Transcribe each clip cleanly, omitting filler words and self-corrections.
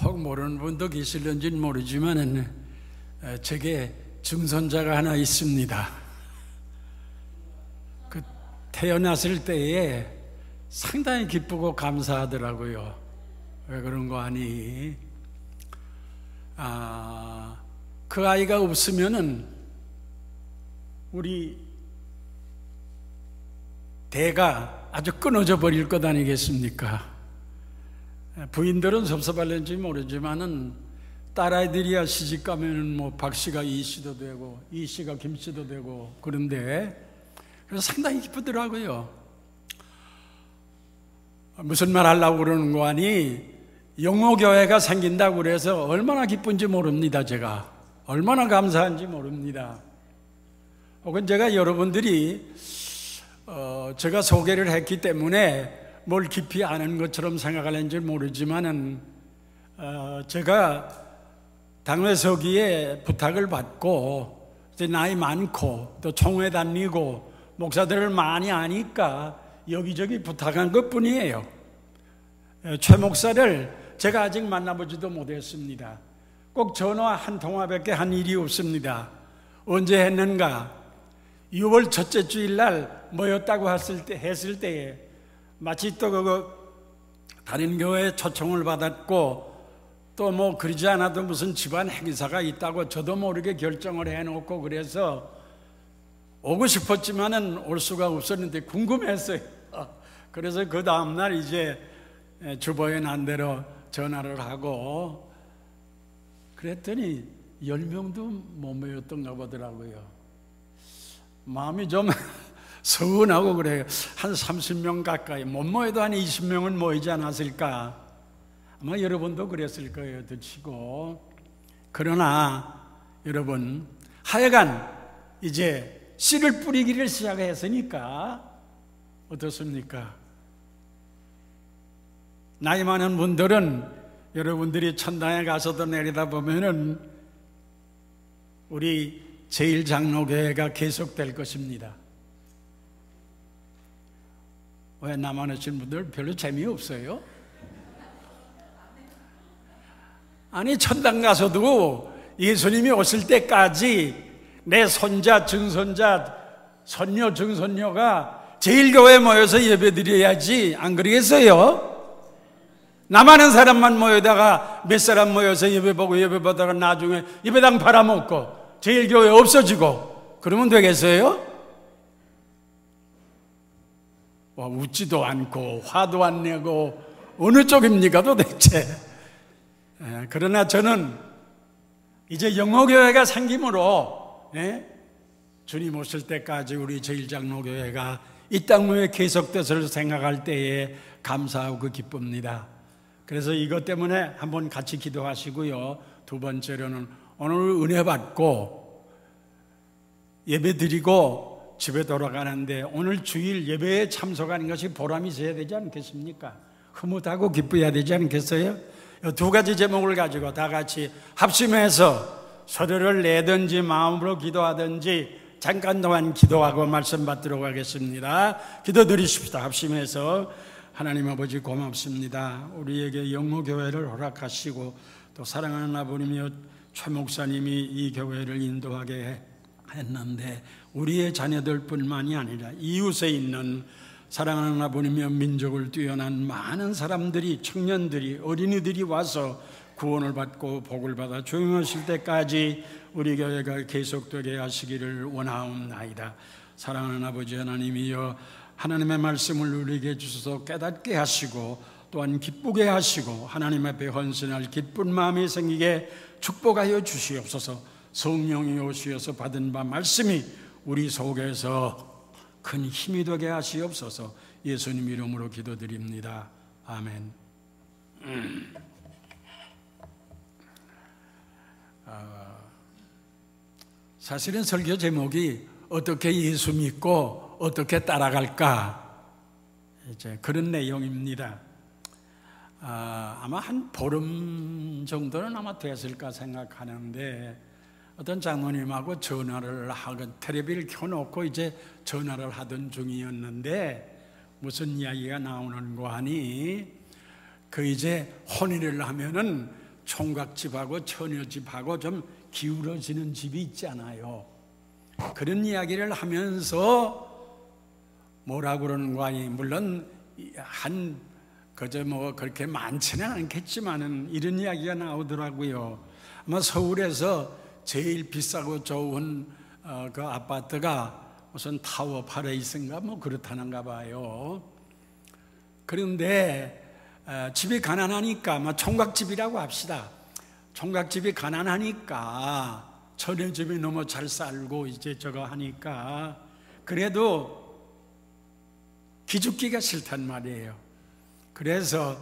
혹 모르는 분도 계실런지는 모르지만 제게 증손자가 하나 있습니다. 그 태어났을 때에 상당히 기쁘고 감사하더라고요. 왜 그런 거 아니? 그 아이가 없으면은 우리 대가 아주 끊어져 버릴 것 아니겠습니까? 부인들은 섭섭할는지 모르지만은 딸아이들이야 시집 가면은 뭐 박 씨가 이 씨도 되고 이 씨가 김 씨도 되고 그런데 그래서 상당히 기쁘더라고요. 무슨 말 하려고 그러는 거 아니? 영호교회가 생긴다고 그래서 얼마나 기쁜지 모릅니다. 제가 얼마나 감사한지 모릅니다. 혹은 제가 여러분들이 제가 소개를 했기 때문에 뭘 깊이 아는 것처럼 생각하는지 모르지만은 제가 당회서기에 부탁을 받고 이제 나이 많고 또 총회 다니고 목사들을 많이 아니까 여기저기 부탁한 것뿐이에요. 최 목사를 제가 아직 만나보지도 못했습니다. 꼭 전화 한 통화밖에 한 일이 없습니다. 언제 했는가? 6월 첫째 주일날 모였다고 했을 때에 마치 또 다른 교회에 초청을 받았고 또 뭐 그러지 않아도 무슨 집안 행사가 있다고 저도 모르게 결정을 해놓고 그래서 오고 싶었지만은 올 수가 없었는데 궁금했어요. 그래서 그 다음날 이제 주보에 난 대로 전화를 하고 그랬더니 10명도 못 모였던가 보더라고요. 마음이 좀 서운하고 그래요. 한 30명 가까이 못 모여도 한 20명은 모이지 않았을까. 아마 여러분도 그랬을 거예요. 드치고. 그러나 여러분 하여간 이제 씨를 뿌리기를 시작했으니까 어떻습니까? 나이 많은 분들은 여러분들이 천당에 가서도 내려다보면은 우리 제1장로교회가 계속될 것입니다. 왜 나만 하시는 분들 별로 재미없어요? 아니 천당 가서도 예수님이 오실 때까지 내 손자, 증손자, 손녀, 증손녀가 제1교회에 모여서 예배드려야지 안 그러겠어요? 나많은 사람만 모여다가 몇 사람 모여서 예배보고 예배보다가 나중에 예배당 팔아먹고 제1교회 없어지고 그러면 되겠어요? 웃지도 않고 화도 안 내고 어느 쪽입니까 도대체? 그러나 저는 이제 영호교회가 생김으로 주님 오실 때까지 우리 제1장로교회가 이 땅 위에 계속돼서 생각할 때에 감사하고 기쁩니다. 그래서 이것 때문에 한번 같이 기도하시고요. 두 번째로는 오늘 은혜 받고 예배 드리고 집에 돌아가는데 오늘 주일 예배에 참석하는 것이 보람이 있어야 되지 않겠습니까? 흐뭇하고 기뻐야 되지 않겠어요? 이 두 가지 제목을 가지고 다 같이 합심해서 소리를 내든지 마음으로 기도하든지 잠깐 동안 기도하고 말씀 받도록 하겠습니다. 기도드리십시다. 합심해서 하나님 아버지 고맙습니다. 우리에게 영호교회를 허락하시고 또 사랑하는 아버님이여 최 목사님이 이 교회를 인도하게 했는데 우리의 자녀들 뿐만이 아니라 이웃에 있는 사랑하는 아버님이여 민족을 뛰어난 많은 사람들이 청년들이 어린이들이 와서 구원을 받고 복을 받아 조용하실 때까지 우리 교회가 계속되게 하시기를 원하옵나이다. 사랑하는 아버지 하나님이여 하나님의 말씀을 우리에게 주셔서 깨닫게 하시고 또한 기쁘게 하시고 하나님 앞에 헌신할 기쁜 마음이 생기게 축복하여 주시옵소서. 성령이 오시어서 받은 바 말씀이 우리 속에서 큰 힘이 되게 하시옵소서. 예수님 이름으로 기도드립니다. 아멘. 사실은 설교 제목이 어떻게 예수 믿고 어떻게 따라갈까 이제 그런 내용입니다. 아마 한 보름 정도는 아마 됐을까 생각하는데 어떤 장모님하고 전화를 하고 텔레비를 켜놓고 이제 전화를 하던 중이었는데 무슨 이야기가 나오는 거 하니 이제 혼인을 하면은 총각집하고 처녀집하고 좀 기울어지는 집이 있잖아요. 그런 이야기를 하면서 뭐라 그러는 거 아니, 물론 그저 뭐 그렇게 많지는 않겠지만은 이런 이야기가 나오더라고요. 아마 서울에서 제일 비싸고 좋은 그 아파트가 무슨 타워 파레이스인가 뭐 그렇다는가 봐요. 그런데 집이 가난하니까 뭐 총각집이라고 합시다. 총각집이 가난하니까 처녀집이 너무 잘 살고 이제 저거 하니까 그래도 기죽기가 싫단 말이에요. 그래서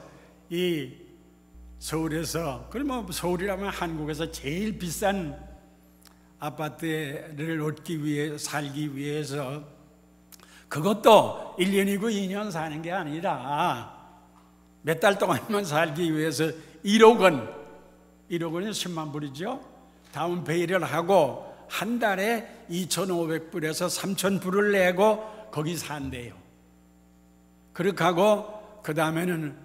이 서울에서, 그러면 서울이라면 한국에서 제일 비싼 아파트를 얻기 위해, 살기 위해서 그것도 1년이고 2년 사는 게 아니라 몇 달 동안만 살기 위해서 1억 원이 10만 불이죠. 다운페이를 하고 한 달에 2,500불에서 3,000불을 내고 거기 산대요. 그렇게 하고 그 다음에는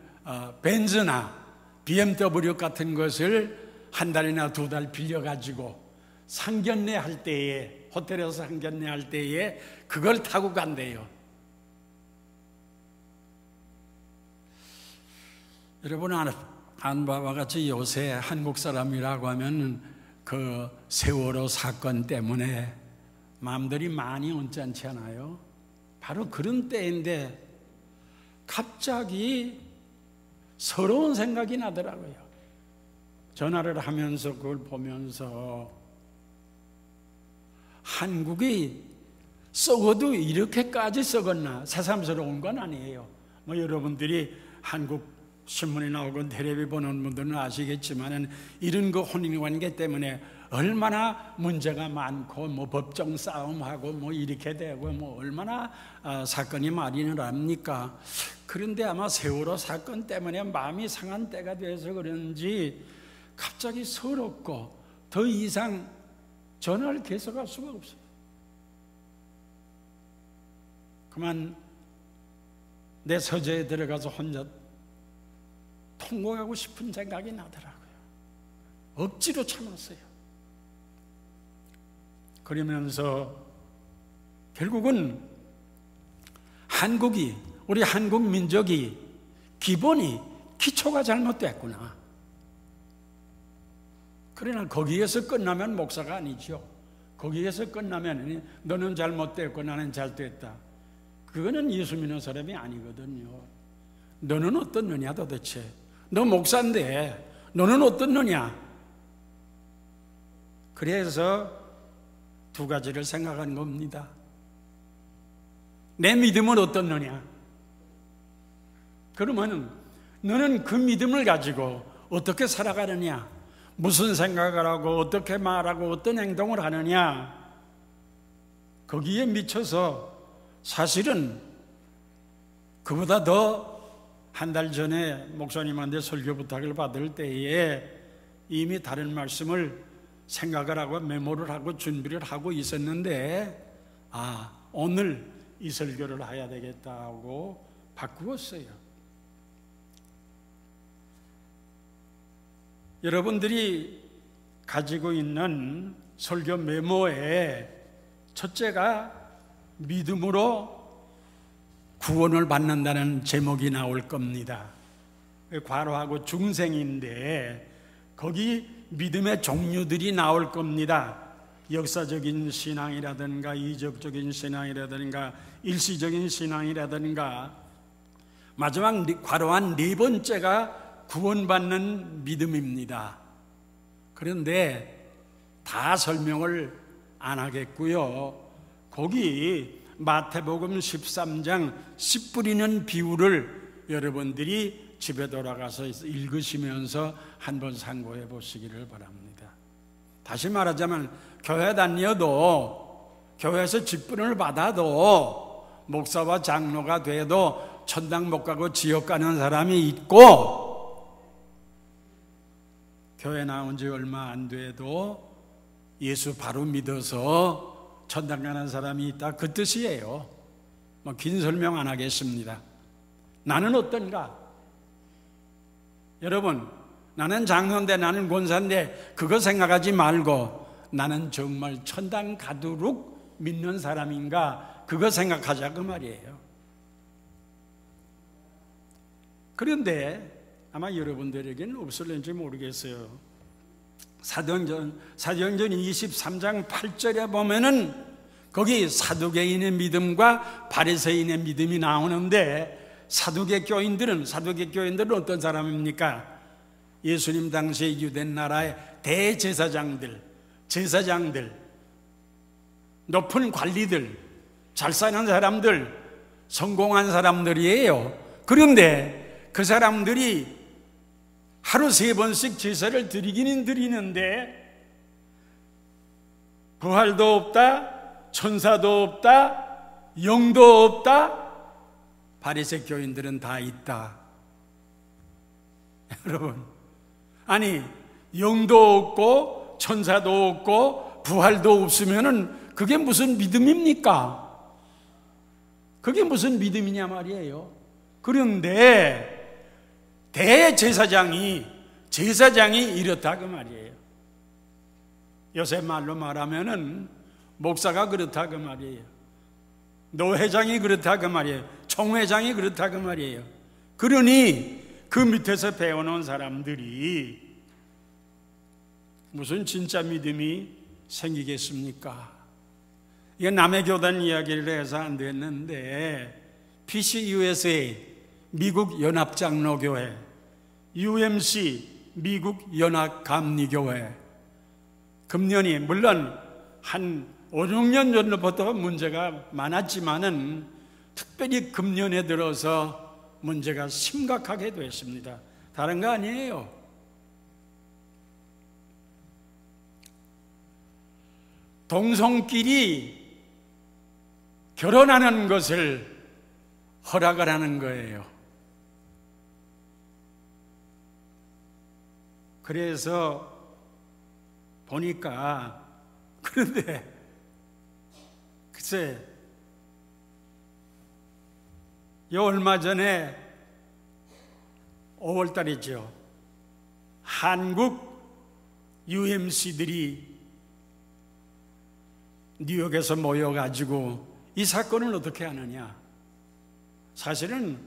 벤츠나 BMW 같은 것을 한 달이나 두 달 빌려가지고 상견례 할 때에, 호텔에서 상견례 할 때에 그걸 타고 간대요. 여러분 안 바와 같이 요새 한국 사람이라고 하면 그 세월호 사건 때문에 마음들이 많이 언짢지 않아요? 바로 그런 때인데 갑자기 서러운 생각이 나더라고요. 전화를 하면서 그걸 보면서 한국이 썩어도 이렇게까지 썩었나? 새삼스러운 건 아니에요. 뭐 여러분들이 한국 신문에 나오고 텔레비 보는 분들은 아시겠지만은 이런 그 혼인관계 때문에 얼마나 문제가 많고 뭐 법정 싸움하고 뭐 이렇게 되고 뭐 얼마나 사건이 많이 일어납니까? 그런데 아마 세월호 사건 때문에 마음이 상한 때가 돼서 그런지 갑자기 서럽고 더 이상 전화를 계속할 수가 없어요. 그만 내 서재에 들어가서 혼자 통곡하고 싶은 생각이 나더라고요. 억지로 참았어요. 그러면서 결국은 우리 한국 민족이 기초가 잘못됐구나. 그러나 거기에서 끝나면 목사가 아니죠. 거기에서 끝나면 너는 잘못됐고 나는 잘됐다. 그거는 예수 믿는 사람이 아니거든요. 너는 어떻느냐 도대체? 너 목사인데 너는 어떻느냐? 그래서 두 가지를 생각한 겁니다. 내 믿음은 어떻느냐? 그러면 너는 그 믿음을 가지고 어떻게 살아가느냐? 무슨 생각을 하고 어떻게 말하고 어떤 행동을 하느냐? 거기에 미쳐서 사실은 그보다 더 한 달 전에 목사님한테 설교 부탁을 받을 때에 이미 다른 말씀을 생각을 하고 메모를 하고 준비를 하고 있었는데 오늘 이 설교를 해야 되겠다 하고 바꾸었어요. 여러분들이 가지고 있는 설교 메모에 첫째가 믿음으로 구원을 받는다는 제목이 나올 겁니다. 과로하고 중생인데 거기 믿음의 종류들이 나올 겁니다. 역사적인 신앙이라든가 이적적인 신앙이라든가 일시적인 신앙이라든가 마지막 과로한 네 번째가 구원받는 믿음입니다. 그런데 다 설명을 안 하겠고요. 거기 마태복음 13장 씨 뿌리는 비유를 여러분들이 집에 돌아가서 읽으시면서 한번 상고해 보시기를 바랍니다. 다시 말하자면 교회 다녀도 교회에서 직분을 받아도 목사와 장로가 돼도 천당 못 가고 지옥 가는 사람이 있고 교회 나온 지 얼마 안 돼도 예수 바로 믿어서 천당 가는 사람이 있다, 그 뜻이에요. 긴 설명 안 하겠습니다. 나는 어떤가? 여러분, 나는 장로인데 나는 권사인데 그거 생각하지 말고 나는 정말 천당 가도록 믿는 사람인가 그거 생각하자 그 말이에요. 그런데 아마 여러분들에게는 없을는지 모르겠어요. 사도행전 23장 8절에 보면은 거기 사두개인의 믿음과 바리새인의 믿음이 나오는데 사두개 교인들은 어떤 사람입니까? 예수님 당시에 유대 나라의 대제사장들, 제사장들, 높은 관리들, 잘 사는 사람들, 성공한 사람들이에요. 그런데 그 사람들이 하루 3번씩 제사를 드리기는 드리는데 부활도 없다, 천사도 없다, 영도 없다, 바리새 교인들은 다 있다. 여러분, 아니 영도 없고 천사도 없고 부활도 없으면은 그게 무슨 믿음입니까? 그게 무슨 믿음이냐 말이에요. 그런데 제사장이 이렇다 그 말이에요. 요새 말로 말하면은 목사가 그렇다 그 말이에요. 노회장이 그렇다 그 말이에요. 총회장이 그렇다 그 말이에요. 그러니 그 밑에서 배워놓은 사람들이 무슨 진짜 믿음이 생기겠습니까? 이게 남의 교단 이야기를 해서 안 됐는데 PCUSA 미국 연합장로교회, UMC 미국 연합감리교회, 금년이 물론 한 5, 6년 전부터 문제가 많았지만은 특별히 금년에 들어서 문제가 심각하게 됐습니다. 다른 거 아니에요. 동성끼리 결혼하는 것을 허락을 하는 거예요. 그래서 보니까 그런데 글쎄 얼마 전에 5월달이죠. 한국 UMC들이 뉴욕에서 모여가지고 이 사건을 어떻게 하느냐. 사실은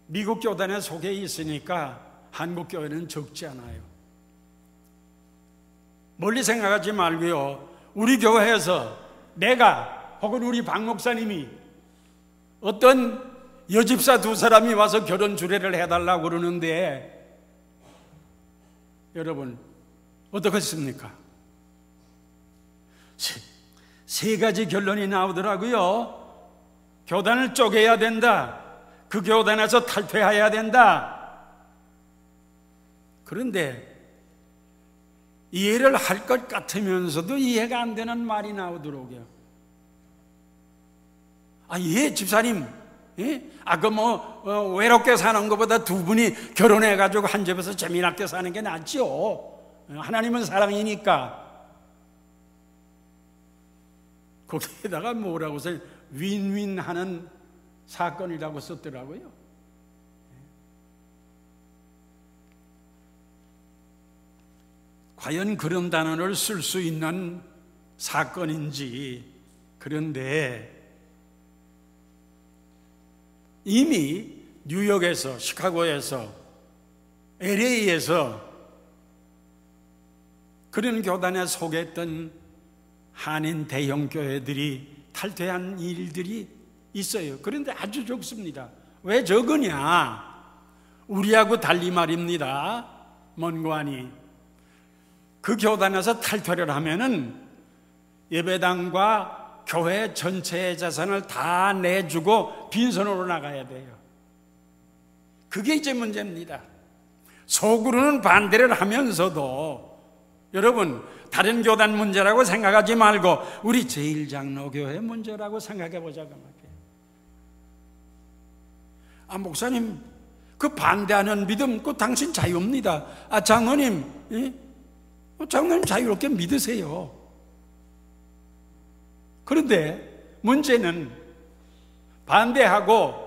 미국 교단에 속해 있으니까 한국 교회는 적지 않아요. 멀리 생각하지 말고요. 우리 교회에서 내가 혹은 우리 박 목사님이 어떤 여집사 2사람이 와서 결혼 주례를 해달라고 그러는데 여러분 어떻겠습니까? 세 가지 결론이 나오더라고요. 교단을 쪼개야 된다. 그 교단에서 탈퇴해야 된다. 그런데 이해를 할 것 같으면서도 이해가 안 되는 말이 나오더라고요. 예, 집사님. 예? 외롭게 사는 것보다 2분이 결혼해가지고 한 집에서 재미나게 사는 게 낫지요. 하나님은 사랑이니까. 거기에다가 뭐라고 써요? 윈윈 하는 사건이라고 썼더라고요. 과연 그런 단어를 쓸 수 있는 사건인지. 그런데 이미 뉴욕에서, 시카고에서, LA에서 그런 교단에 속했던 한인 대형 교회들이 탈퇴한 일들이 있어요. 그런데 아주 적습니다. 왜 적으냐? 우리하고 달리 말입니다. 먼관이 그 교단에서 탈퇴를 하면은 예배당과 교회 전체의 재산을 다 내주고 빈손으로 나가야 돼요. 그게 이제 문제입니다. 속으로는 반대를 하면서도 여러분 다른 교단 문제라고 생각하지 말고 우리 제일장로교회 문제라고 생각해 보자고 말이에요. 목사님 그 반대하는 믿음 그 당신 자유입니다. 장로님, 장로님 자유롭게 믿으세요. 그런데 문제는 반대하고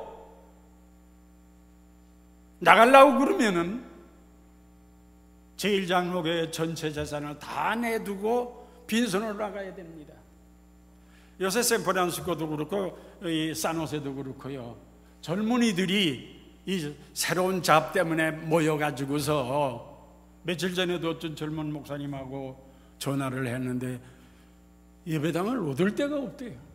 나가려고 그러면은 제1장로교회 전체 재산을 다 내두고 빈손으로 나가야 됩니다. 요새 샌프란시스코도 그렇고 이 산호세도 그렇고요, 젊은이들이 이 새로운 잡 때문에 모여가지고서 며칠 전에도 어떤 젊은 목사님하고 전화를 했는데 예배당을 얻을 데가 없대요.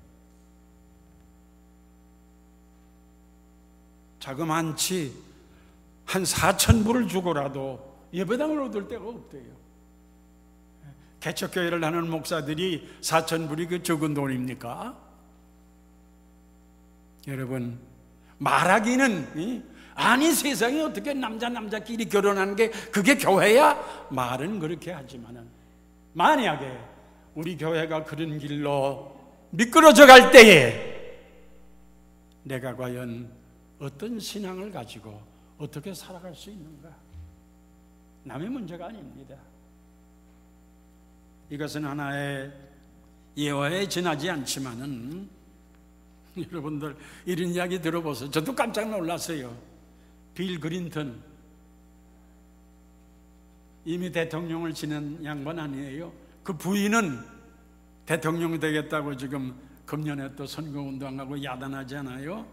자그만치 한 4,000불을 주고라도 예배당을 얻을 데가 없대요. 개척교회를 하는 목사들이 4,000불이 그 적은 돈입니까? 여러분, 말하기는 아니 세상에 어떻게 남자끼리 결혼하는 게 그게 교회야? 말은 그렇게 하지만은 만약에 우리 교회가 그런 길로 미끄러져 갈 때에 내가 과연 어떤 신앙을 가지고 어떻게 살아갈 수 있는가? 남의 문제가 아닙니다. 이것은 하나의 예화에 지나지 않지만은 여러분들 이런 이야기 들어보세요. 저도 깜짝 놀랐어요. 빌 클린턴, 이미 대통령을 지낸 양반 아니에요? 그 부인은 대통령 되겠다고 지금 금년에 또 선거운동하고 야단하잖아요.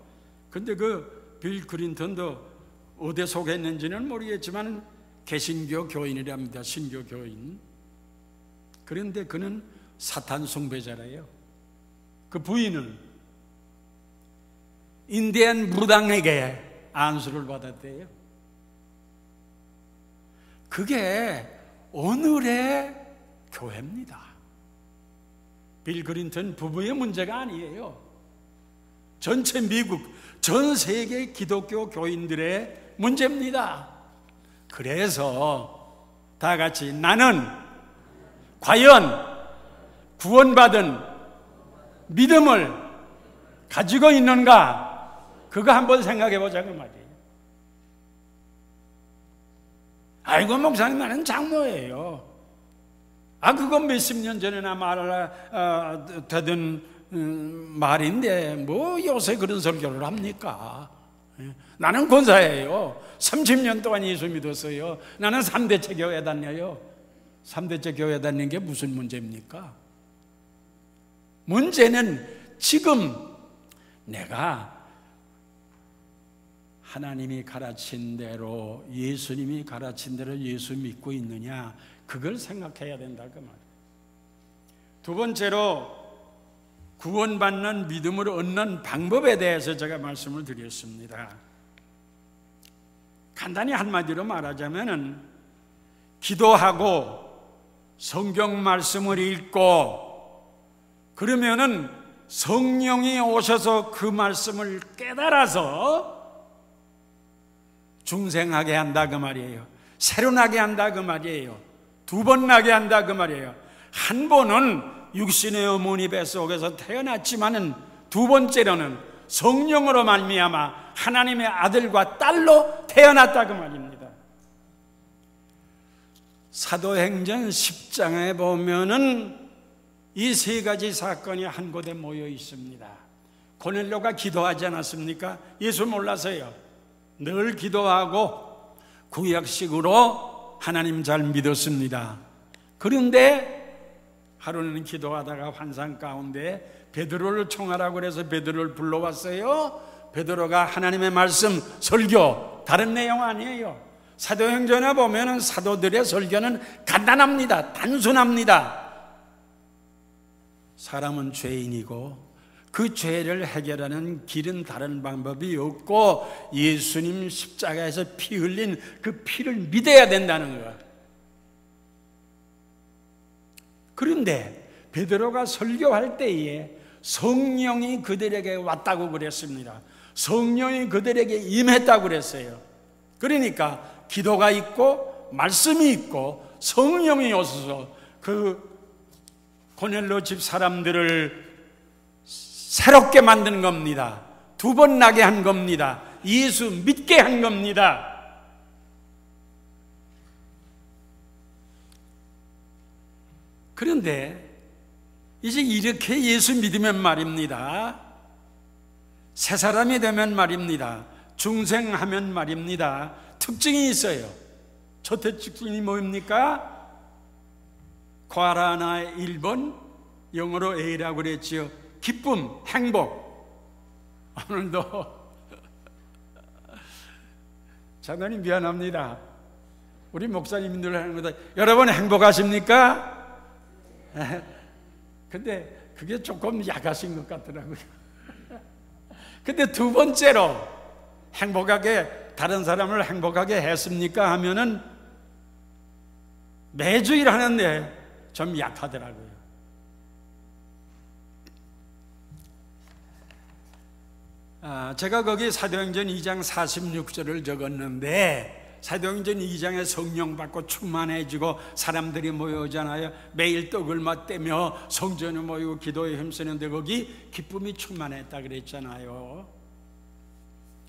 근데 그 빌 클린턴도 어디에 속했는지는 모르겠지만 개신교 교인이랍니다. 신교 교인. 그런데 그는 사탄 숭배자래요. 그 부인은 인디안 무당에게 안수를 받았대요. 그게 오늘의 교회입니다. 빌 클린턴 부부의 문제가 아니에요. 전체 미국, 전 세계 기독교 교인들의 문제입니다. 그래서 다 같이 나는 과연 구원받은 믿음을 가지고 있는가? 그거 한번 생각해 보자고 말이에요. 아이고 목사님 나는 장로예요. 그건 몇십 년 전에나 되던 말인데 뭐 요새 그런 설교를 합니까? 나는 권사예요. 30년 동안 예수 믿었어요. 나는 3대째 교회 다녀요. 3대째 교회 다니는 게 무슨 문제입니까? 문제는 지금 내가 하나님이 가르친 대로, 예수님이 가르친 대로 예수 믿고 있느냐, 그걸 생각해야 된다 그 말이에요. 두 번째로 구원받는 믿음을 얻는 방법에 대해서 제가 말씀을 드렸습니다. 간단히 한마디로 말하자면은 기도하고 성경 말씀을 읽고 그러면은 성령이 오셔서 그 말씀을 깨달아서 중생하게 한다 그 말이에요. 새로 나게 한다 그 말이에요. 두 번 나게 한다 그 말이에요. 한 번은 육신의 어머니 뱃속에서 태어났지만은 두 번째로는 성령으로 말미암아 하나님의 아들과 딸로 태어났다 그 말입니다. 사도행전 10장에 보면은 이 세 가지 사건이 한 곳에 모여 있습니다. 고넬료가 기도하지 않았습니까? 예수 몰라서요. 늘 기도하고 구약식으로 하나님 잘 믿었습니다. 그런데 하루는 기도하다가 환상 가운데 베드로를 청하라고 그래서 베드로를 불러왔어요. 베드로가 하나님의 말씀 설교, 다른 내용 아니에요. 사도행전에 보면은 사도들의 설교는 간단합니다. 단순합니다. 사람은 죄인이고 그 죄를 해결하는 길은 다른 방법이 없고 예수님 십자가에서 피 흘린 그 피를 믿어야 된다는 거예요. 그런데 베드로가 설교할 때에 성령이 그들에게 왔다고 그랬습니다. 성령이 그들에게 임했다고 그랬어요. 그러니까 기도가 있고 말씀이 있고 성령이 오셔서 그 고넬료 집 사람들을 새롭게 만든 겁니다. 두 번 나게 한 겁니다. 예수 믿게 한 겁니다. 그런데 이제 이렇게 예수 믿으면 말입니다, 새 사람이 되면 말입니다, 중생하면 말입니다, 특징이 있어요. 첫째 특징이 뭡니까? 과라나 1번, 영어로 A라고 그랬지요. 기쁨, 행복. 오늘도 장로님 미안합니다. 우리 목사님들 하는 거다. 여러분 행복하십니까? 근데 그게 조금 약하신 것 같더라고요. 근데 두 번째로 행복하게, 다른 사람을 행복하게 했습니까? 하면은 매주 일하는데 좀 약하더라고요. 제가 거기 사도행전 2장 46절을 적었는데, 사도행전 2장에 성령 받고 충만해지고 사람들이 모여오잖아요. 매일 떡을 맛대며 성전에 모이고 기도에 힘쓰는데 거기 기쁨이 충만했다 그랬잖아요.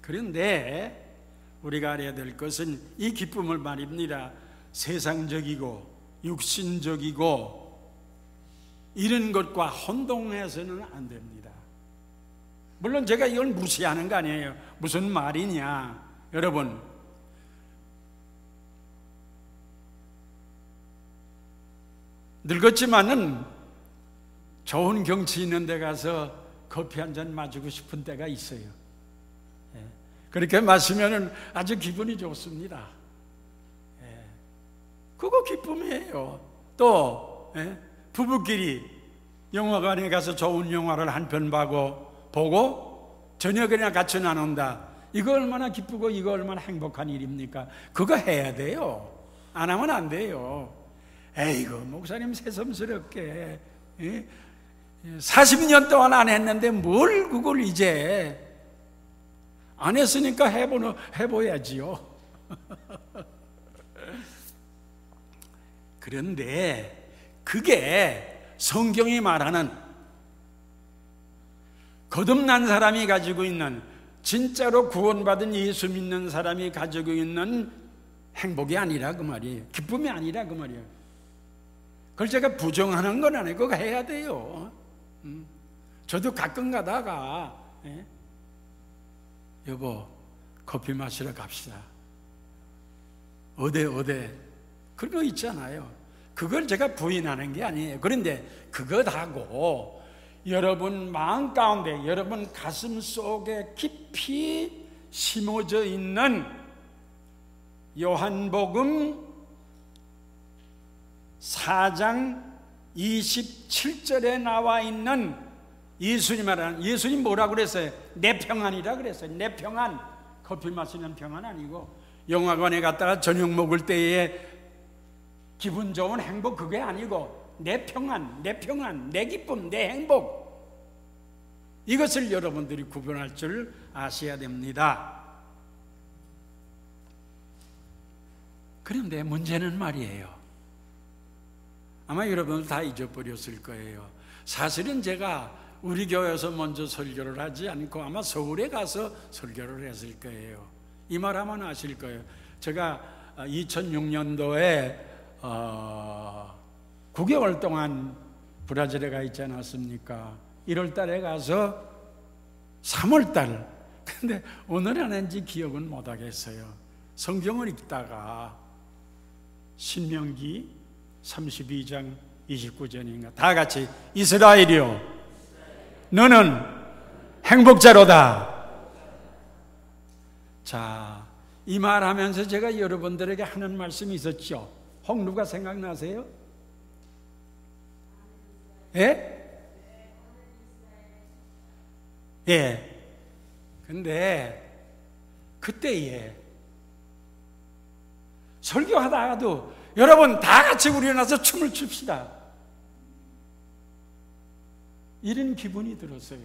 그런데 우리가 알아야 될 것은 이 기쁨을 말입니다, 세상적이고 육신적이고 이런 것과 혼동해서는 안 됩니다. 물론 제가 이걸 무시하는 거 아니에요. 무슨 말이냐, 여러분, 늙었지만은 좋은 경치 있는 데 가서 커피 한 잔 마시고 싶은 때가 있어요. 그렇게 마시면은 아주 기분이 좋습니다. 그거 기쁨이에요. 또 부부끼리 영화관에 가서 좋은 영화를 한 편 보고 저녁이나 같이 나눈다. 이거 얼마나 기쁘고 이거 얼마나 행복한 일입니까? 그거 해야 돼요. 안 하면 안 돼요. 에이구, 목사님 새삼스럽게 40년 동안 안 했는데 뭘 그걸 이제 안 했으니까 해봐야지요. 그런데 그게 성경이 말하는 거듭난 사람이 가지고 있는, 진짜로 구원받은 예수 믿는 사람이 가지고 있는 행복이 아니라 그 말이에요. 기쁨이 아니라 그 말이에요. 그걸 제가 부정하는 건 아니고 그거 해야 돼요. 저도 가끔 가다가 여보 커피 마시러 갑시다. 어디 그런 거 있잖아요. 그걸 제가 부인하는 게 아니에요. 그런데 그것하고 여러분 마음 가운데, 여러분 가슴 속에 깊이 심어져 있는 요한복음 4장 27절에 나와 있는 예수님 뭐라고 그랬어요? 내 평안이라 그랬어요. 내 평안, 커피 마시는 평안 아니고 영화관에 갔다가 저녁 먹을 때에 기분 좋은 행복, 그게 아니고 내 평안, 내 기쁨, 내 행복, 이것을 여러분들이 구분할 줄 아셔야 됩니다. 그런데 문제는 말이에요, 아마 여러분들 다 잊어버렸을 거예요. 사실은 제가 우리 교회에서 먼저 설교를 하지 않고 아마 서울에 가서 설교를 했을 거예요. 이 말하면 아실 거예요. 제가 2006년도에 9개월 동안 브라질에 가 있지 않았습니까? 1월 달에 가서 3월 달, 근데 오늘 안 한지 기억은 못 하겠어요. 성경을 읽다가 신명기 32장 29절인가, 다 같이 이스라엘이요 너는 행복자로다. 자, 이 말하면서 제가 여러분들에게 하는 말씀이 있었죠. 혹 누가 생각나세요? 예? 예. 근데 그때에 설교하다가도 여러분 다 같이 일어나서 춤을 춥시다, 이런 기분이 들었어요.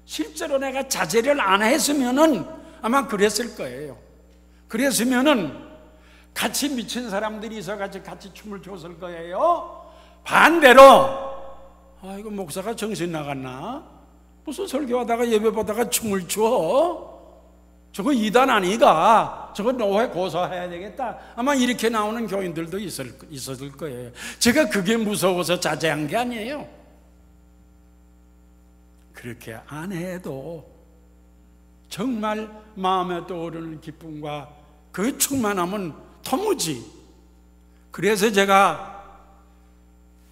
실제로 내가 자제를 안 했으면은 아마 그랬을 거예요. 그랬으면은 같이 미친 사람들이 있어 같이 춤을 췄을 거예요. 반대로 이거 목사가 정신 나갔나? 무슨 설교하다가 예배 보다가 춤을 춰? 저거 이단 아니가? 저거 노회 고소해야 되겠다. 아마 이렇게 나오는 교인들도 있었을 거예요. 제가 그게 무서워서 자제한 게 아니에요. 그렇게 안 해도 정말 마음에 떠오르는 기쁨과 그 충만함은 도무지. 그래서 제가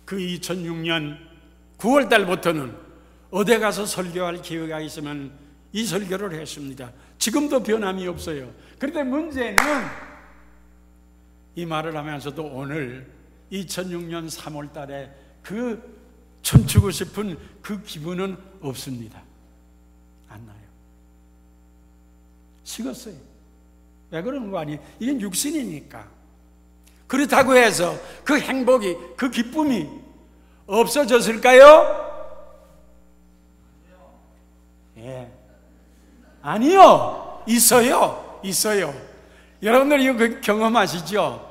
그 2006년 9월 달부터는 어디 가서 설교할 기회가 있으면 이 설교를 했습니다. 지금도 변함이 없어요. 그런데 문제는 이 말을 하면서도 오늘 2006년 3월 달에 그 춤추고 싶은 그 기분은 없습니다. 안 나요. 식었어요. 왜 그러는 거 아니에요? 이건 육신이니까. 그렇다고 해서 그 행복이, 그 기쁨이 없어졌을까요? 예. 아니요. 있어요. 있어요. 여러분들 이거 경험하시죠?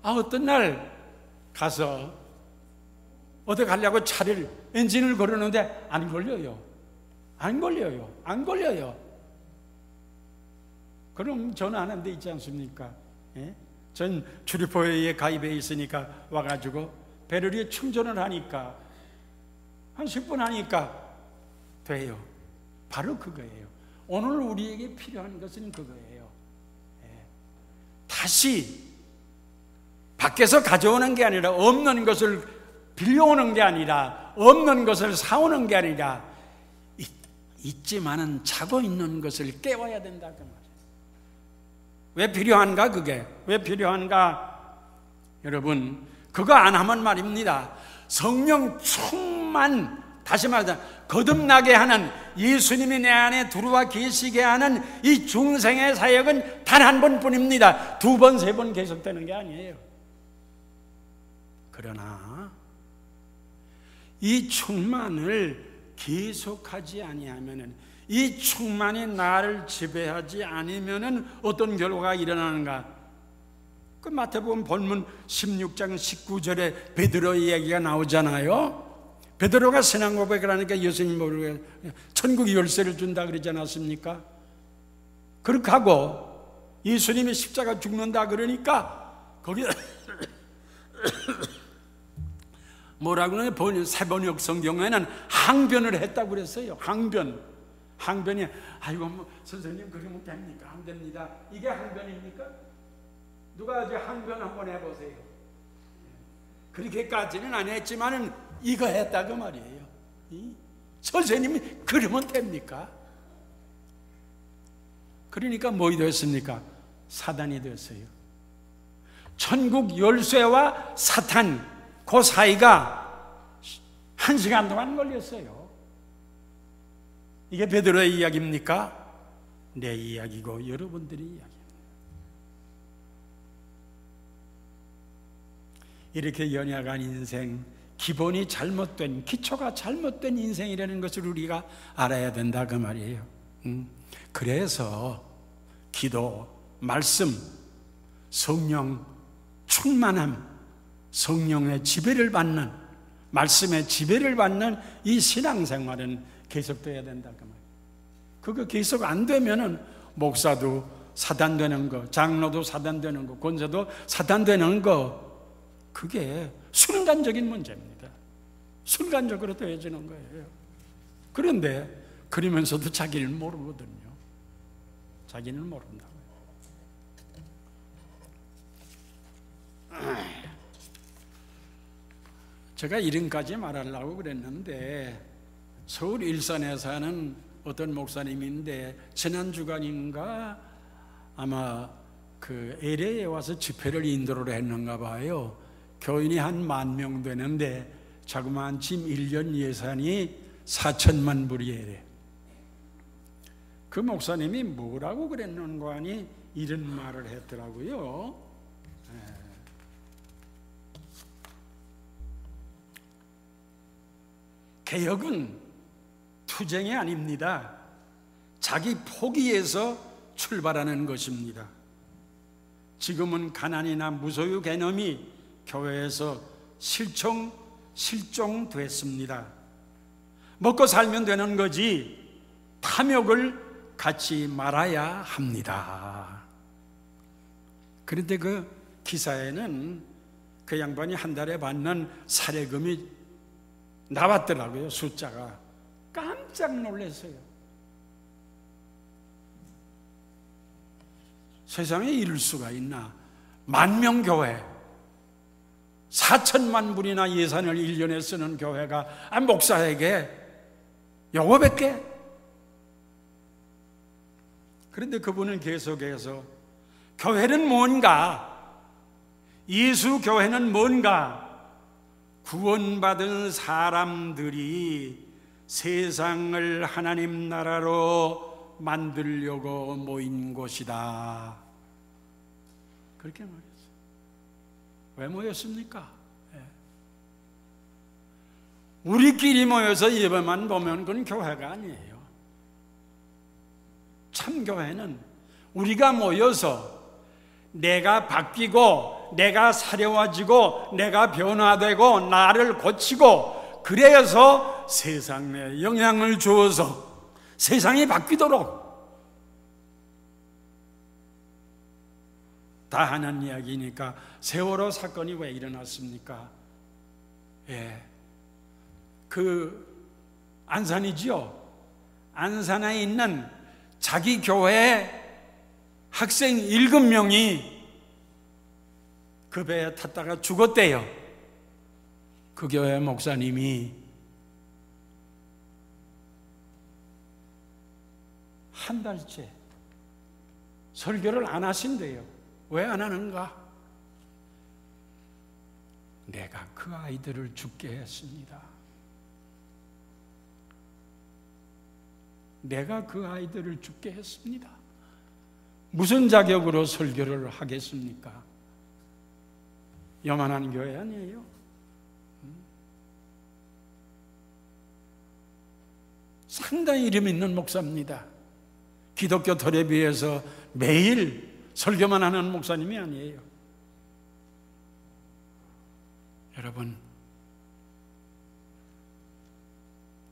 어떤 날 가서 어디 가려고 차를 엔진을 걸었는데 안 걸려요. 안 걸려요. 안 걸려요. 그럼 전화하는 데 있지 않습니까? 예? 전 주리포에 가입해 있으니까 와가지고 배터리에 충전을 하니까 한 10분 하니까 돼요. 바로 그거예요. 오늘 우리에게 필요한 것은 그거예요. 예. 다시 밖에서 가져오는 게 아니라, 없는 것을 빌려오는 게 아니라, 없는 것을 사오는 게 아니라, 있지만은 자고 있는 것을 깨워야 된다 그 말이에요. 왜 필요한가 그게? 왜 필요한가? 여러분, 그거 안 하면 말입니다, 성령 충만, 다시 말하자 거듭나게 하는, 예수님이 내 안에 들어와 계시게 하는 이 중생의 사역은 단 한 번뿐입니다. 2번, 3번 계속되는 게 아니에요. 그러나 이 충만을 계속하지 아니하면은, 이 충만이 나를 지배하지 않으면은 어떤 결과가 일어나는가? 그 마태복음 본문 16장 19절에 베드로의 이야기가 나오잖아요. 베드로가 신앙 고백을 하니까 예수님 모르게 천국 열쇠를 준다 그러지 않았습니까? 그렇게 하고 예수님이 십자가 죽는다 그러니까 거기 뭐라고 그러냐, 세번역 성경에는 항변을 했다고 그랬어요. 항변이 아이고 뭐 선생님 그러면 됩니까? 안 됩니다. 이게 항변입니까? 누가 이제 항변 한번 해보세요. 그렇게까지는 안 했지만은 이거 했다 그 말이에요. 선생님이 그러면 됩니까? 그러니까 뭐 됐습니까? 사단이 됐어요. 천국 열쇠와 사탄, 그 사이가 1시간 동안 걸렸어요. 이게 베드로의 이야기입니까? 내 이야기고 여러분들의 이야기입니다. 이렇게 연약한 인생, 기본이 잘못된, 기초가 잘못된 인생이라는 것을 우리가 알아야 된다 그 말이에요. 그래서 기도, 말씀, 성령 충만함, 성령의 지배를 받는, 말씀의 지배를 받는 이 신앙생활은 계속돼야 된다 그 말이에요. 그거 계속 안 되면은 목사도 사단되는 거, 장로도 사단되는 거, 권사도 사단되는 거, 그게 순간적인 문제입니다. 순간적으로 되어지는 거예요. 그런데 그러면서도 자기를 모르거든요. 자기는 모른다고요. 제가 이름까지 말하려고 그랬는데, 서울 일산에 사는 어떤 목사님인데 지난 주간인가 아마 그 LA에 와서 집회를 인도를 했는가 봐요. 교인이 한 10,000명 되는데 자그마한 짐 1년 예산이 4천만 불이래. 그 목사님이 뭐라고 그랬는가 하니 이런 말을 했더라고요. 개혁은 투쟁이 아닙니다. 자기 포기에서 출발하는 것입니다. 지금은 가난이나 무소유 개념이 교회에서 실종됐습니다. 먹고 살면 되는 거지 탐욕을 갖지 말아야 합니다. 그런데 그 기사에는 그 양반이 한 달에 받는 사례금이 나왔더라고요. 숫자가 깜짝 놀랐어요. 세상에 이럴 수가 있나? 만명교회 4천만 불이나 예산을 1년에 쓰는 교회가 목사에게 요거밖에? 그런데 그분은 계속해서 교회는 뭔가? 예수 교회는 뭔가? 구원받은 사람들이 세상을 하나님 나라로 만들려고 모인 곳이다. 그렇게 말했어요. 왜 모였습니까? 우리끼리 모여서 예배만 보면 그건 교회가 아니에요. 참 교회는 우리가 모여서 내가 바뀌고 내가 사려워지고 내가 변화되고 나를 고치고 그래서 세상에 영향을 주어서 세상이 바뀌도록 다 하는 이야기니까 세월호 사건이 왜 일어났습니까? 안산이지요. 안산에 있는 자기 교회 학생 7명이 그 배에 탔다가 죽었대요. 그 교회 목사님이 한 달째 설교를 안 하신대요. 왜 안 하는가? 내가 그 아이들을 죽게 했습니다. 내가 그 아이들을 죽게 했습니다. 무슨 자격으로 설교를 하겠습니까? 요만한 교회 아니에요? 상당히 이름 있는 목사입니다. 기독교 텔레비에서 매일 설교만 하는 목사님이 아니에요. 여러분,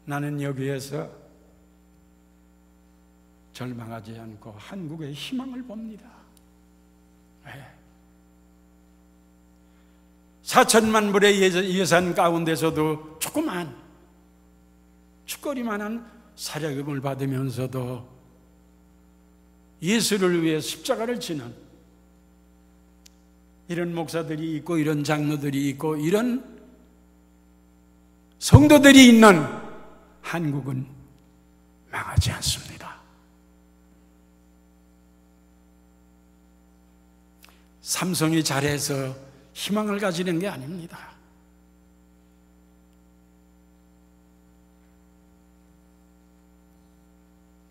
나는 여기에서 절망하지 않고 한국의 희망을 봅니다. 4천만 불의 예산 가운데서도 조그만 축거리만한 사자금을 받으면서도 예수를 위해 십자가를 지는 이런 목사들이 있고 이런 장로들이 있고 이런 성도들이 있는 한국은 망하지 않습니다. 삼성이 잘해서 희망을 가지는 게 아닙니다.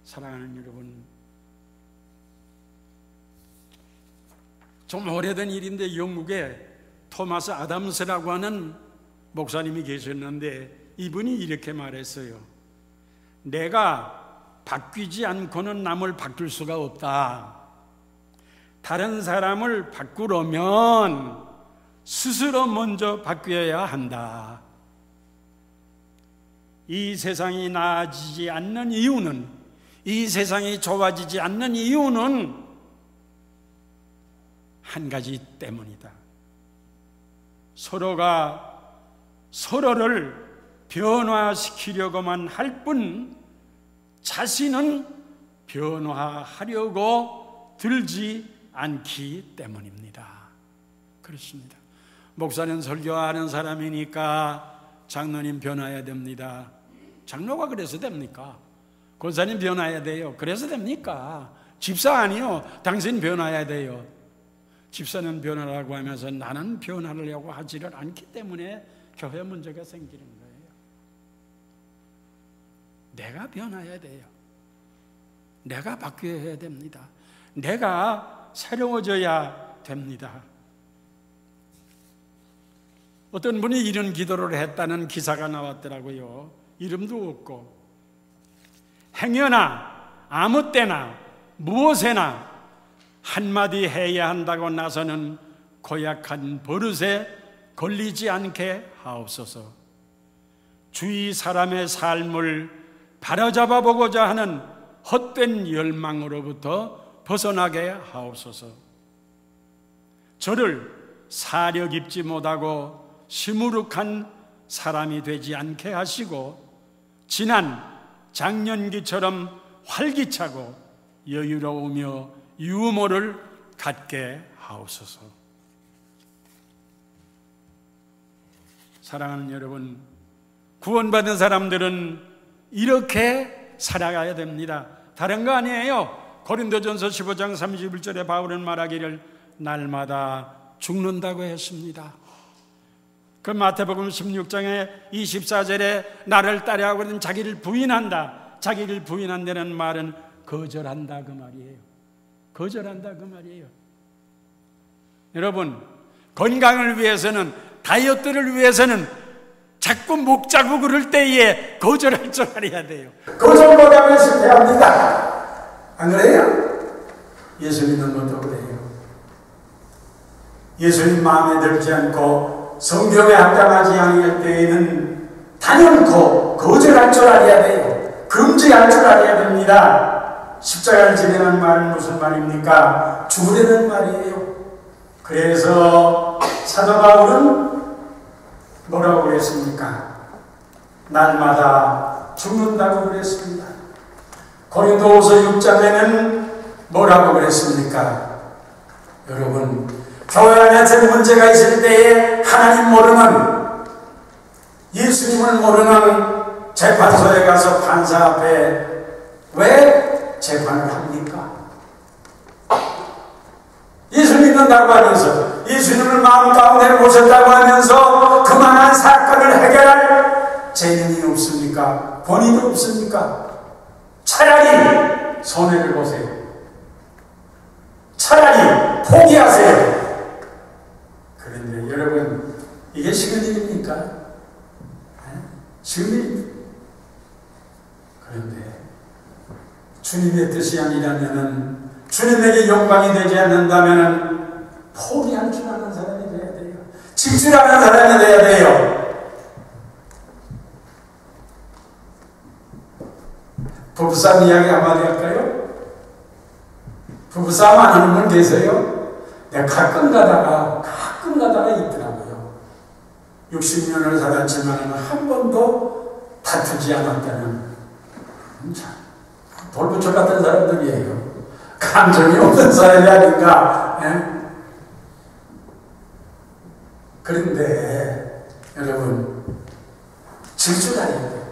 사랑하는 여러분, 좀 오래된 일인데 영국에 토마스 아담스라고 하는 목사님이 계셨는데 이분이 이렇게 말했어요. 내가 바뀌지 않고는 남을 바꿀 수가 없다. 다른 사람을 바꾸려면 스스로 먼저 바뀌어야 한다. 이 세상이 나아지지 않는 이유는, 이 세상이 좋아지지 않는 이유는 한 가지 때문이다. 서로가 서로를 변화시키려고만 할 뿐 자신은 변화하려고 들지 않기 때문입니다. 그렇습니다. 목사는 설교하는 사람이니까 장로님 변화해야 됩니다. 장로가 그래서 됩니까? 권사님 변화해야 돼요. 그래서 됩니까? 집사 아니요. 당신 변화해야 돼요. 집사는 변화라고 하면서 나는 변화하려고 하지를 않기 때문에 교회 문제가 생기는 거예요. 내가 변화해야 돼요. 내가 바뀌어야 됩니다. 내가 새로워져야 됩니다. 어떤 분이 이런 기도를 했다는 기사가 나왔더라고요. 이름도 없고, 행여나 아무 때나 무엇에나 한마디 해야 한다고 나서는 고약한 버릇에 걸리지 않게 하옵소서. 주위 사람의 삶을 바로잡아 보고자 하는 헛된 열망으로부터 벗어나게 하옵소서. 저를 사려 깊지 못하고 시무룩한 사람이 되지 않게 하시고 지난 작년기처럼 활기차고 여유로우며 유머를 갖게 하옵소서. 사랑하는 여러분, 구원받은 사람들은 이렇게 살아가야 됩니다. 다른 거 아니에요. 고린도전서 15장 31절에 바울은 말하기를 날마다 죽는다고 했습니다. 그 마태복음 16장에 24절에 나를 따르하고는 자기를 부인한다. 자기를 부인한다는 말은 거절한다 그 말이에요. 거절한다 그 말이에요. 여러분, 건강을 위해서는, 다이어트를 위해서는 자꾸 목 자고 그럴 때에 거절할 줄 알아야 돼요. 거절 못하면 실패합니다. 안 그래요? 예수 믿는 것도 그래요. 예수님 마음에 들지 않고 성경에 합당하지 않을 때에는 단연코 거절할 줄 알아야 돼요. 금지할 줄 알아야 됩니다. 십자가를 지내는 말은 무슨 말입니까? 죽으려는 말이에요. 그래서 사도 바울은 뭐라고 그랬습니까? 날마다 죽는다고 그랬습니다. 고린도후서 6장에는 뭐라고 그랬습니까? 여러분, 교회 안에 문제가 있을 때에 하나님 모르는, 예수님을 모르는 재판소에 가서 판사 앞에 왜 재판을 합니까? 예수 믿는다고 하면서, 예수님을 마음 가운데 모셨다고 하면서 그만한 사건을 해결할 재능이 없습니까? 본인이 없습니까? 차라리 손해를 보세요. 차라리 포기하세요. 그런데 여러분, 이게 쉬운 일입니까? 쉬운 일입니까? 그런데 주님의 뜻이 아니라면은, 주님에게 영광이 되지 않는다면 포기할 줄 아는 사람이 되어야 돼요. 질 줄 아는 사람이 되어야 돼요. 부부싸움 이야기 한마디 할까요? 부부싸움 안 하는 분 계세요? 내가 가끔 가다가 있더라고요. 60년을 살았지만 한 번도 다투지 않았다는, 참 돌부처 같은 사람들이에요. 감정이 없는 사람이 아닌가. 그런데 여러분, 질 줄 알아야 돼요.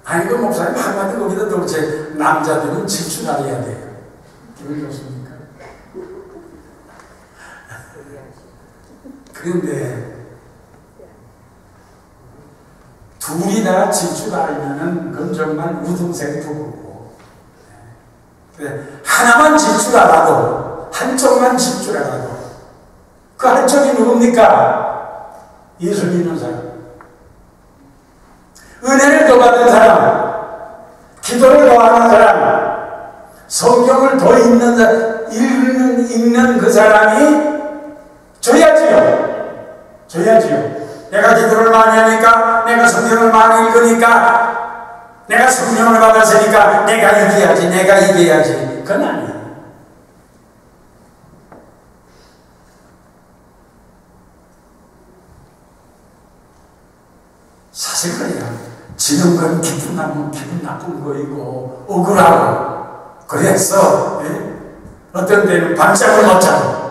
아니, 그 목사님 한마디 거기다 도대체 남자들은 질 줄 알아야 돼요. 기분 좋습니까? 그런데 둘이 다 질 줄 알면은 그건 정말 우등생 부부고, 하나만 질 줄 알아도, 한쪽만 질 줄 알아도, 그 한쪽이 누굽니까? 예수 믿는 사람, 은혜를 더 받은 사람, 기도를 더 하는 사람, 성경을 더 읽는 사람, 읽는 그 사람이 줘야지요. 내가 기도를 많이 하니까, 내가 성경을 많이 읽으니까, 내가 성령을 받았으니까 내가 이겨야지. 그건 아니에요. 사실 그래요. 지는 건 기분 나쁜 거이고 억울하고 그래서 어떤 때는 밤잠을 못 자고.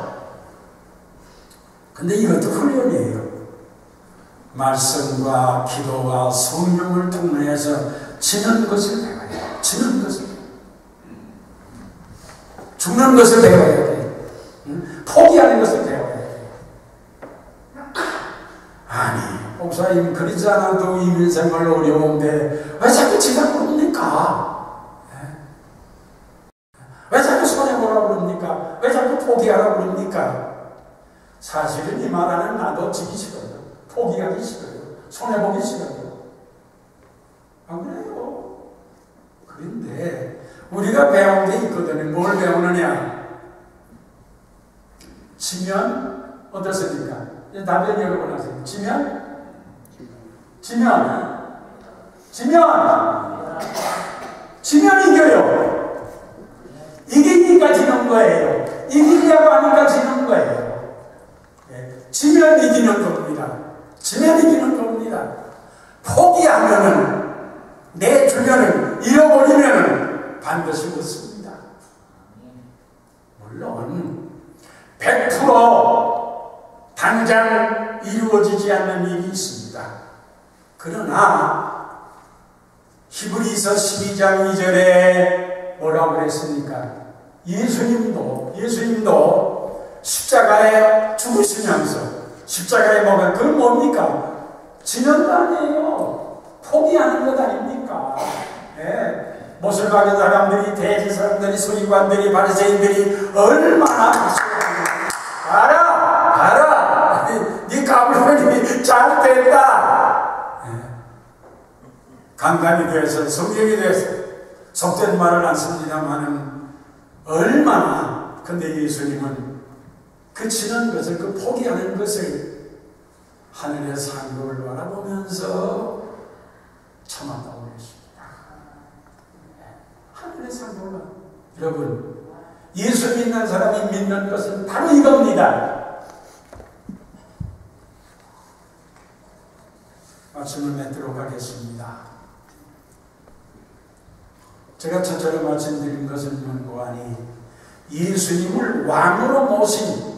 근데 이것도 훈련이에요. 말씀과 기도와 성령을 통해서 지는 것을 배워야 돼요. 죽는 것을 배워야 돼요. 포기하는 것을 배워야 돼요. 아니, 목사님 그러지 않아도 이민생활 어려운데 왜 자꾸 지자고 그럽니까? 왜 자꾸 손해보라고 그럽니까? 왜 자꾸 포기하라고 그럽니까? 사실은 이 말하는 나도 지기 싫어요. 포기하기 싫어요. 손해보기 싫어요. 안 그래요? 그런데 우리가 배운 게 있거든요. 뭘 배우느냐? 지면 어떻습니까? 답변 여러분 하세요. 지면 이겨요. 이기니까 지는 거예요. 이기려고 하니까 지는 거예요. 지면 이기는 겁니다. 포기하면은, 내 주변을 잃어버리면은 간 것이 없습니다. 물론 100% 당장 이루어지지 않는 일이 있습니다. 그러나 히브리서 12장 2절에 뭐라고 그랬습니까? 예수님도 십자가에 죽으시면서 십자가에 뭐가 그건 뭡니까? 지는 거 아니에요. 포기하는 것 아닙니까? 네. 못을 박은 사람들이, 대제사장들이, 서기관들이, 바리새인들이 얼마나 알아! 네 가불론이 잘 됐다. 네. 강간이 되어서 성경이 되어서 속된 말을 안 씁니다만은 얼마나. 근데 예수님은 그 지는 것을, 그 포기하는 것을 하늘의 상급을 바라보면서 참았다고 그랬습니다. 하늘의 상급을. 여러분, 예수 믿는 사람이 믿는 것은 바로 이겁니다. 말씀을 맺도록 하겠습니다. 제가 첫째로 말씀드린 것은 뭔고하니 예수님을 왕으로 모신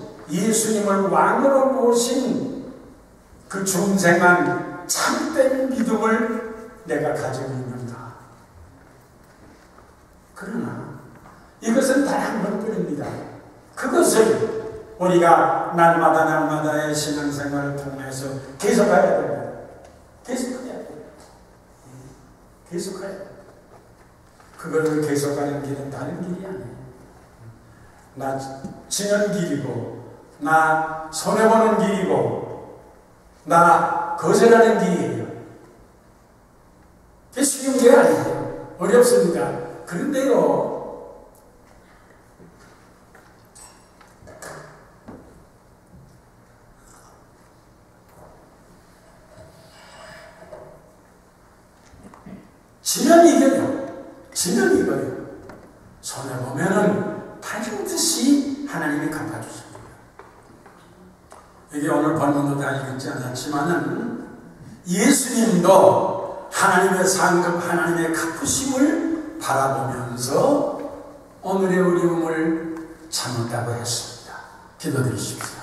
그 중생한 참된 믿음을 내가 가지고 있는가. 그러나 이것은 단 한 번뿐입니다. 그것을 우리가 날마다의 신앙생활을 통해서 계속해야 됩니다. 계속해야 됩니다. 그걸 계속하는 길은 다른 길이 아니에요. 나 지는 길이고, 나 손해보는 길이고, 나 거절하는 길이에요. 그게 쉬운 게 아니에요. 어렵습니다. 그런데요, 지면 이거예요. 손해보면은 반드시 하나님이 갚아주십니다. 이게 오늘 본문도 다 읽지 않았지만은 예수님도 하나님의 상급, 하나님의 갚으심을 바라보면서 오늘의 어려움을 참았다고 했습니다. 기도드리십시오.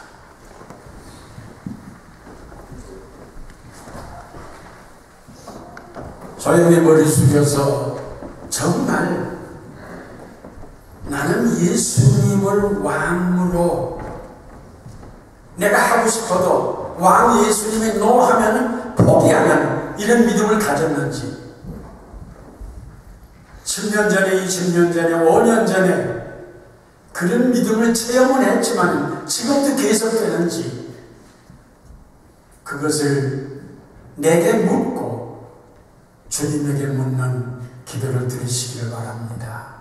조용히 머리 숙여서 정말 나는 예수님을 왕으로 내가 하고 싶어도 왕 예수님이 노하면은 포기하는 이런 믿음을 가졌는지, 10년 전에, 20년 전에, 5년 전에 그런 믿음을 체험은 했지만 지금도 계속되는지, 그것을 내게 묻고 주님에게 묻는 기도를 드리시길 바랍니다.